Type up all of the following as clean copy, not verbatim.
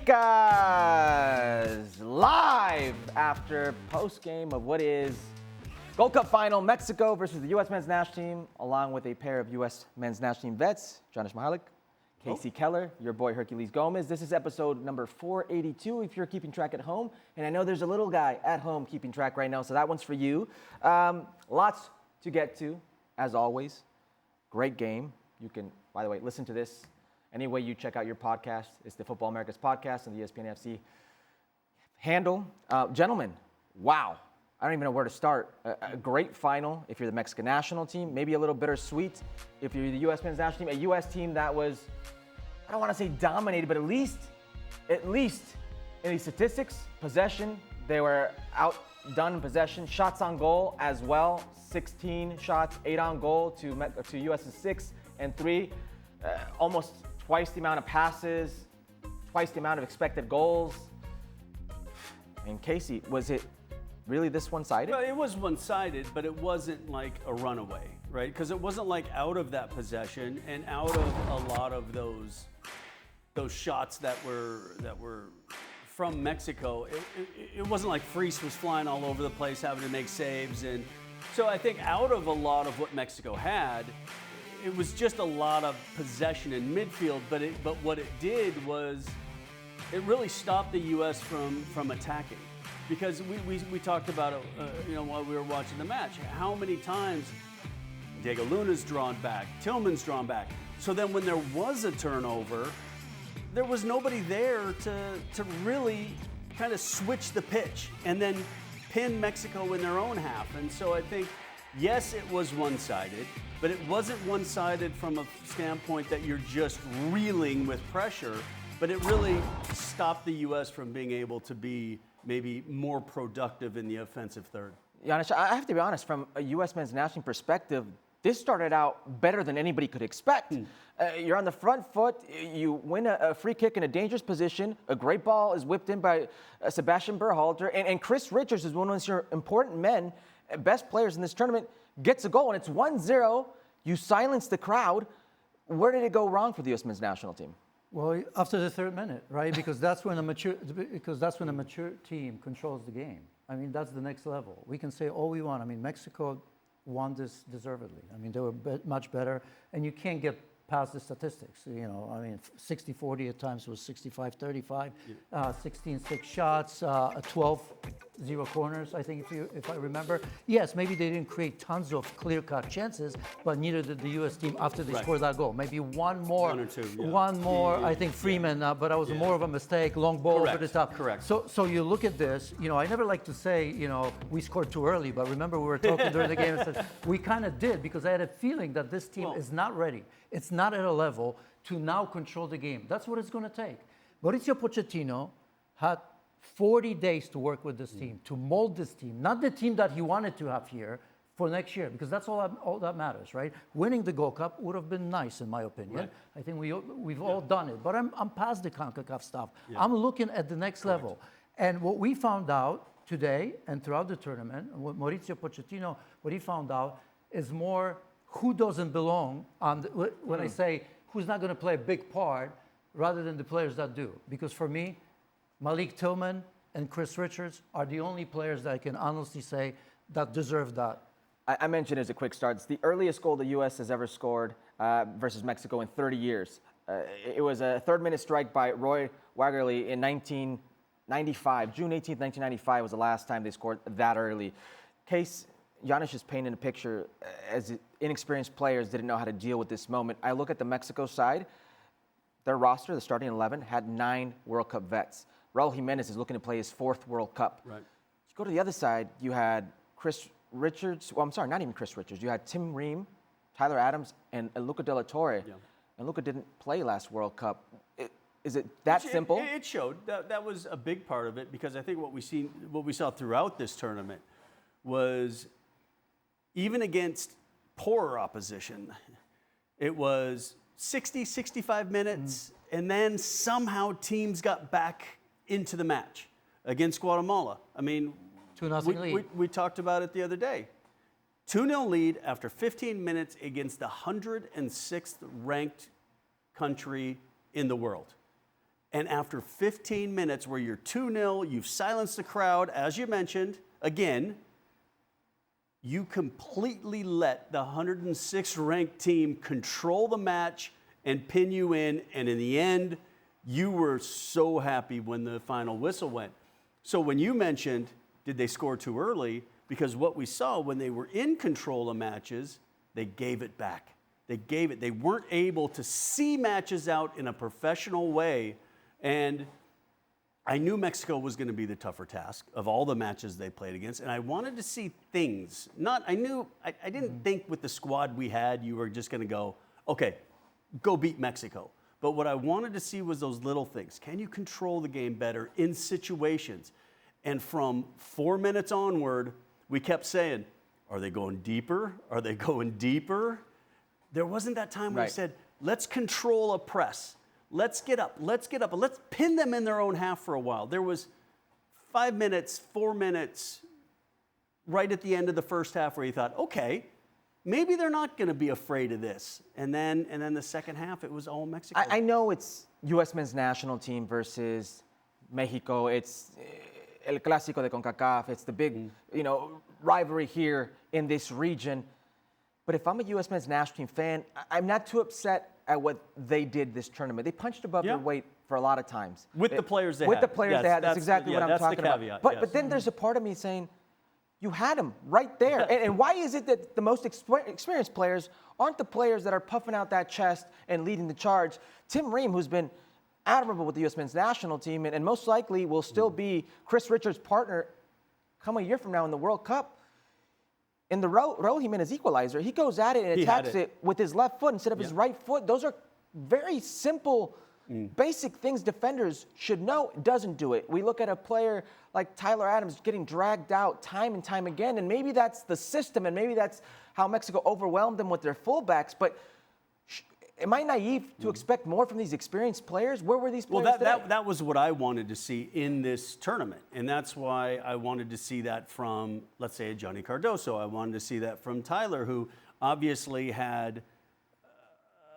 Chicas, live after post-game of what is Gold Cup final, Mexico versus the U.S. men's national team, along with a pair of U.S. men's national team vets, Jonas Mihalik, Casey Keller, your boy Hercules Gomez. This is episode number 482 if you're keeping track at home. And I know there's a little guy at home keeping track right now, so that one's for you. Lots to get to, as always. Great game. You can, by the way, listen to this any way you check out your podcast. It's the Football Americas podcast and the ESPN FC handle. Gentlemen, wow. I don't even know where to start. A great final if you're the Mexican national team. Maybe a little bittersweet if you're the U.S. men's national team. A U.S. team that was, I don't want to say dominated, but at least in the statistics, possession, they were outdone in possession. Shots on goal as well. 16 shots, 8 on goal to U.S.'s 6 and 3. Almost twice the amount of passes, twice the amount of expected goals. And Casey, was it really this one-sided? Well, it was one-sided, but it wasn't like a runaway, right? Because it wasn't like out of that possession and out of a lot of those shots that were from Mexico. It wasn't like Freese was flying all over the place, having to make saves. And so I think out of a lot of what Mexico had, it was just a lot of possession in midfield. But what it did was it really stopped the U.S. from attacking. Because we talked about it, while we were watching the match. How many times Diego Luna's drawn back, Tillman's drawn back. So then when there was a turnover, there was nobody there to really kind of switch the pitch and then pin Mexico in their own half. And so I think, yes, it was one-sided, but it wasn't one-sided from a standpoint that you're just reeling with pressure, but it really stopped the U.S. from being able to be maybe more productive in the offensive third. Giannis, I have to be honest, from a U.S. men's national perspective, this started out better than anybody could expect. You're on the front foot, you win a free kick in a dangerous position, a great ball is whipped in by Sebastian Berhalter, and Chris Richards is one of your important men, best players in this tournament, gets a goal, and it's 1-0. You silence the crowd. Where did it go wrong for the U.S. men's national team? Well, after the third minute, right? Because that's when a mature team controls the game. I mean, that's the next level. We can say all we want. I mean, Mexico won this deservedly. I mean, they were much better, and you can't get past the statistics. I mean, 60-40 at times was 65-35, 16-6 shots, 12 0 corners, I think, if I remember. Yes, maybe they didn't create tons of clear-cut chances, but neither did the U.S. team after they scored that goal. Maybe one more, I think Freeman, but that was more of a mistake, long ball over the top. Correct. So you look at this, I never like to say, we scored too early, but remember we were talking during the game and said, we kind of did, because I had a feeling that this team is not ready. It's not at a level to now control the game. That's what it's going to take. Mauricio Pochettino had 40 days to work with this team, to mold this team, not the team that he wanted to have here for next year, because that's all that matters, right? Winning the Gold Cup would have been nice, in my opinion. Right. I think we've all done it, but I'm past the CONCACAF stuff. Yeah. I'm looking at the next level. And what we found out today and throughout the tournament, and what Mauricio Pochettino, what he found out is more who doesn't belong when I say who's not going to play a big part rather than the players that do. Because for me, Malik Tillman and Chris Richards are the only players that I can honestly say that deserve that. I mentioned as a quick start, it's the earliest goal the U.S. has ever scored versus Mexico in 30 years. It was a third-minute strike by Roy Wagerly in 1995. June 18th, 1995 was the last time they scored that early. Case, Giannis is painting a picture as inexperienced players didn't know how to deal with this moment. I look at the Mexico side. Their roster, the starting 11, had 9 World Cup vets. Raul Jimenez is looking to play his 4th World Cup. Right. You go to the other side, you had Chris Richards. Well, I'm sorry, not even Chris Richards. You had Tim Ream, Tyler Adams, and Luca De La Torre. Yeah. And Luca didn't play last World Cup. Is it that simple? It showed. That was a big part of it, because I think what we saw throughout this tournament was, even against poorer opposition, it was 60, 65 minutes, and then somehow teams got back into the match against Guatemala. I mean, 2-0 lead. We talked about it the other day. 2-0 lead after 15 minutes against the 106th ranked country in the world. And after 15 minutes where you're 2-0, you've silenced the crowd, as you mentioned, again, you completely let the 106th ranked team control the match and pin you in. And in the end, you were so happy when the final whistle went. So when you mentioned, did they score too early? Because what we saw when they were in control of matches, they gave it back. They weren't able to see matches out in a professional way. And I knew Mexico was going to be the tougher task of all the matches they played against, and I wanted to see things. I didn't think with the squad we had, you were just going to go, okay, go beat Mexico. But what I wanted to see was those little things. Can you control the game better in situations? And from 4 minutes onward, we kept saying, are they going deeper? Are they going deeper? There wasn't that time where we said, let's control a press. Let's get up, and let's pin them in their own half for a while. There was 5 minutes, 4 minutes, right at the end of the first half where you thought, okay, maybe they're not going to be afraid of this. And then the second half, it was all Mexico. I know it's U.S. men's national team versus Mexico. It's El Clásico de CONCACAF. It's the big, rivalry here in this region. But if I'm a U.S. men's national team fan, I'm not too upset at what they did this tournament. They punched above their weight for a lot of times. With the players they had. With the players they had. That's exactly what I'm talking about. Caveat, but then there's a part of me saying, you had them right there. and why is it that the most experienced players aren't the players that are puffing out that chest and leading the charge? Tim Ream, who's been admirable with the U.S. men's national team and most likely will still be Chris Richards' partner come a year from now in the World Cup. In the Raul Jimenez equalizer, he goes at it and attacks it with his left foot instead of his right foot. Those are very simple, basic things defenders should know. Doesn't do it. We look at a player like Tyler Adams getting dragged out time and time again, and maybe that's the system, and maybe that's how Mexico overwhelmed them with their fullbacks. But am I naive to expect more from these experienced players? Where were these players today? That was what I wanted to see in this tournament. And that's why I wanted to see that from, let's say, Johnny Cardoso. I wanted to see that from Tyler, who obviously had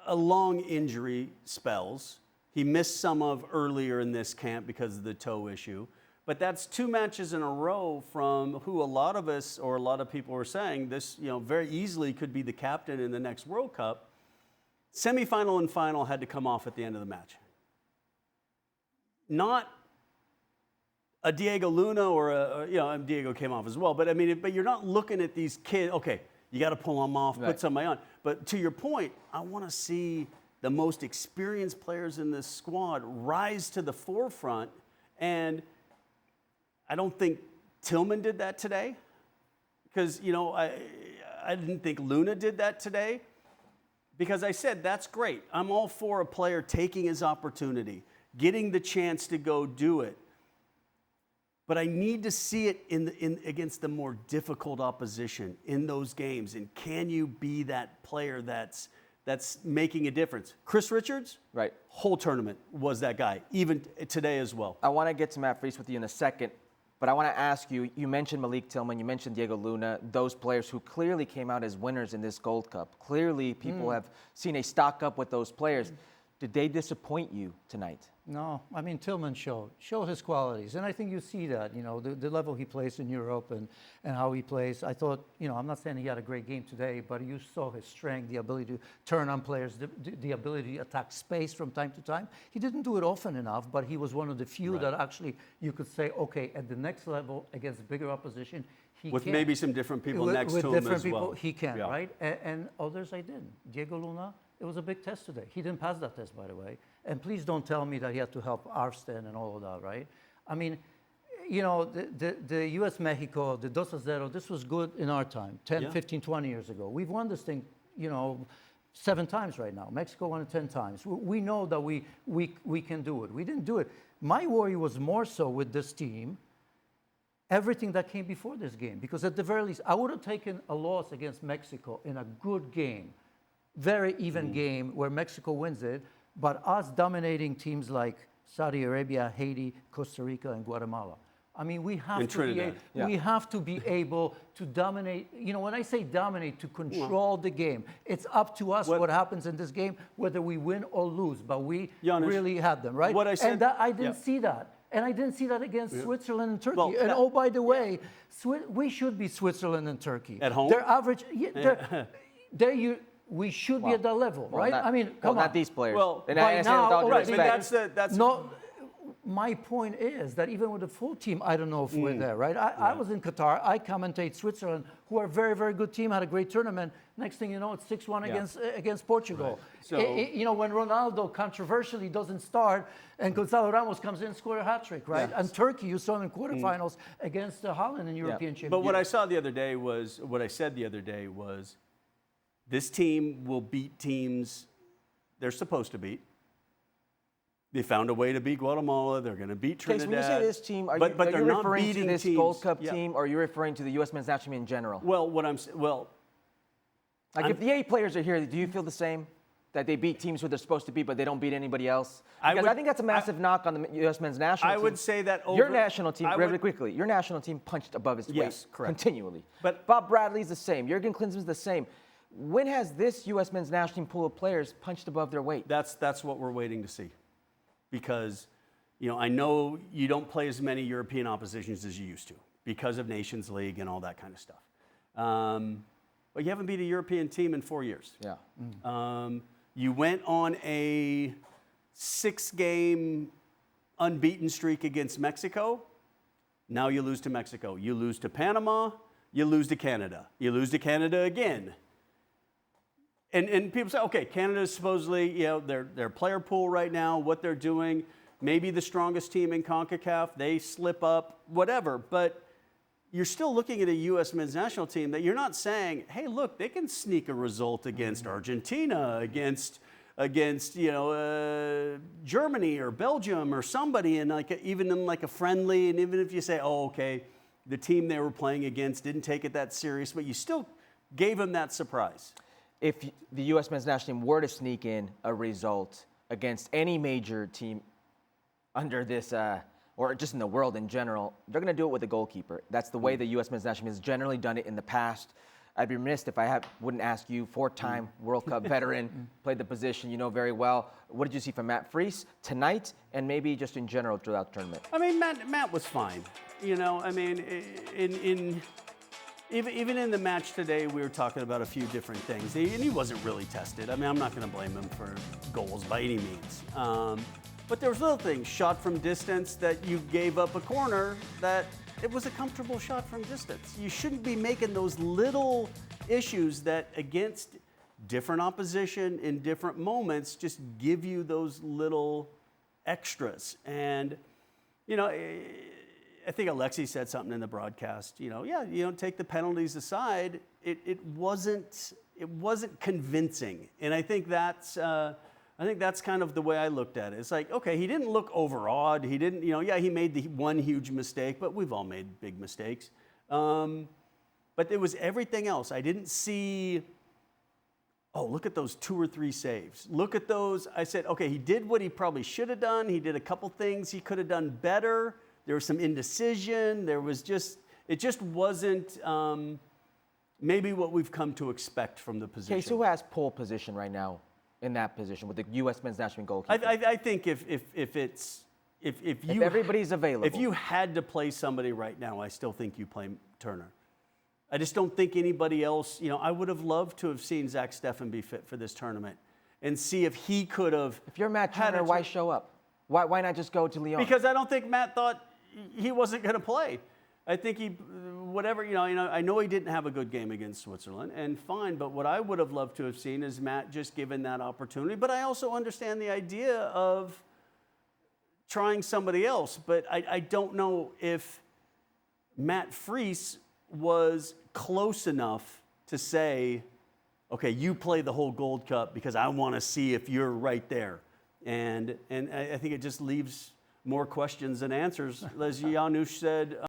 a long injury spells. He missed some of earlier in this camp because of the toe issue. But that's 2 matches in a row from who a lot of us or a lot of people were saying this, very easily could be the captain in the next World Cup. Semifinal and final had to come off at the end of the match. Not a Diego Luna or Diego came off as well. But but you're not looking at these kids. Okay, you got to pull them off, put somebody on. But to your point, I want to see the most experienced players in this squad rise to the forefront. And I don't think Tillman did that today, because I didn't think Luna did that today. Because I said, that's great. I'm all for a player taking his opportunity, getting the chance to go do it. But I need to see it against the more difficult opposition in those games. And can you be that player that's making a difference? Chris Richards, whole tournament was that guy, even today as well. I want to get to Matt Freese with you in a second. But I want to ask you, you mentioned Malik Tillman, you mentioned Diego Luna, those players who clearly came out as winners in this Gold Cup. Clearly, people have seen a stock up with those players. Did they disappoint you tonight? No, Tillman showed his qualities. And I think you see that, the level he plays in Europe and how he plays. I thought, I'm not saying he had a great game today, but you saw his strength, the ability to turn on players, the ability to attack space from time to time. He didn't do it often enough, but he was one of the few that actually you could say, okay, at the next level against bigger opposition, he with can. Maybe some different people next to him as well. With different people, he can, right? And others I didn't. Diego Luna, it was a big test today. He didn't pass that test, by the way. And please don't tell me that he had to help Arston and all of that, right? The U.S.-Mexico, the 2-0, this was good in our time, 10, 15, 20 years ago. We've won this thing, 7 times right now. Mexico won it 10 times. We know that we can do it. We didn't do it. My worry was more so with this team, everything that came before this game. Because at the very least, I would have taken a loss against Mexico in a good game, very even game where Mexico wins it, but us dominating teams like Saudi Arabia, Haiti, Costa Rica, and Guatemala. I mean, we have In to be Trinidad. we have to be able to dominate. You know, when I say dominate, to control the game, it's up to us what happens in this game, whether we win or lose. But we Giannis, really had them, right? what I said- and that, I didn't yeah. see that. And I didn't see that against Switzerland and Turkey. Well, and that- oh, by the way, we should be Switzerland and Turkey. At home? Their average, we should be at that level, right? Not, I mean, come on. not these players. Well, and I by say with all due now, respect. that's no. My point is that even with the full team, I don't know if we're there, right? I was in Qatar. I commentate Switzerland, who are a very, very good team, had a great tournament. Next thing you know, it's 6-1 against Portugal. Right. So, you know, when Ronaldo controversially doesn't start and Gonzalo Ramos comes in, score a hat trick, right? Yes. And Turkey, you saw him in quarterfinals against Holland in European Championship. But what I said the other day was, this team will beat teams they're supposed to beat. They found a way to beat Guatemala. They're going to beat Okay, Trinidad. so when you say this team, are but you they're not referring to beating this teams. Gold Cup Yeah. team, or are you referring to the U.S. men's national team in general? Well, Like, if the 8 players are here, do you feel the same? That they beat teams who they're supposed to beat, but they don't beat anybody else? Because I think that's a massive knock on the U.S. men's national team. I would say that your national team, I really would- quickly, your national team punched above its weight Yes, correct. continually. But- Bob Bradley's the same. Jurgen Klinsmann's the same. When has this U.S. men's national team pool of players punched above their weight? That's what we're waiting to see, because I know you don't play as many European oppositions as you used to because of Nations League and all that kind of stuff. But you haven't beat a European team in 4 years. Yeah. You went on a 6-game unbeaten streak against Mexico. Now you lose to Mexico. You lose to Panama. You lose to Canada. You lose to Canada again. And people say, okay, Canada's supposedly, their player pool right now, what they're doing, maybe the strongest team in CONCACAF, they slip up, whatever. But you're still looking at a U.S. men's national team that you're not saying, hey, look, they can sneak a result against Argentina, against Germany or Belgium or somebody, and even in a friendly, and even if you say, oh, okay, the team they were playing against didn't take it that serious, but you still gave them that surprise. If the U.S. men's national team were to sneak in a result against any major team under this, or just in the world in general, they're going to do it with a goalkeeper. That's the way the U.S. men's national team has generally done it in the past. I'd be remiss if I wouldn't ask you, 4-time World Cup veteran, played the position you know very well. What did you see from Matt Friis tonight, and maybe just in general throughout the tournament? I mean, Matt was fine. Even in the match today, we were talking about a few different things, and he wasn't really tested. I mean, I'm not going to blame him for goals by any means. But there was little things, shot from distance that you gave up a corner that it was a comfortable shot from distance. You shouldn't be making those little issues that against different opposition in different moments just give you those little extras. And, I think Alexi said something in the broadcast, you don't take the penalties aside. It wasn't convincing. And I think that's kind of the way I looked at it. It's like, okay, he didn't look overawed. He didn't, he made the one huge mistake, but we've all made big mistakes. But it was everything else. I didn't see, oh, look at those 2 or 3 saves. Look at those. I said, okay, he did what he probably should have done. He did a couple things he could have done better. There was some indecision. It just wasn't maybe what we've come to expect from the position. Okay, so who has pole position right now in that position with the U.S. men's national team goalkeeper? I think if everybody's available, if you had to play somebody right now, I still think you play Turner. I just don't think anybody else. I would have loved to have seen Zach Steffen be fit for this tournament and see if he could have. If you're Matt Turner, why show up? Why not just go to Lyon? Because I don't think Matt thought he wasn't going to play. I think I know he didn't have a good game against Switzerland, and fine, but what I would have loved to have seen is Matt just given that opportunity. But I also understand the idea of trying somebody else, but I don't know if Matt Friis was close enough to say, okay, you play the whole Gold Cup because I want to see if you're right there. And I think it just leaves more questions than answers. As Janusz said,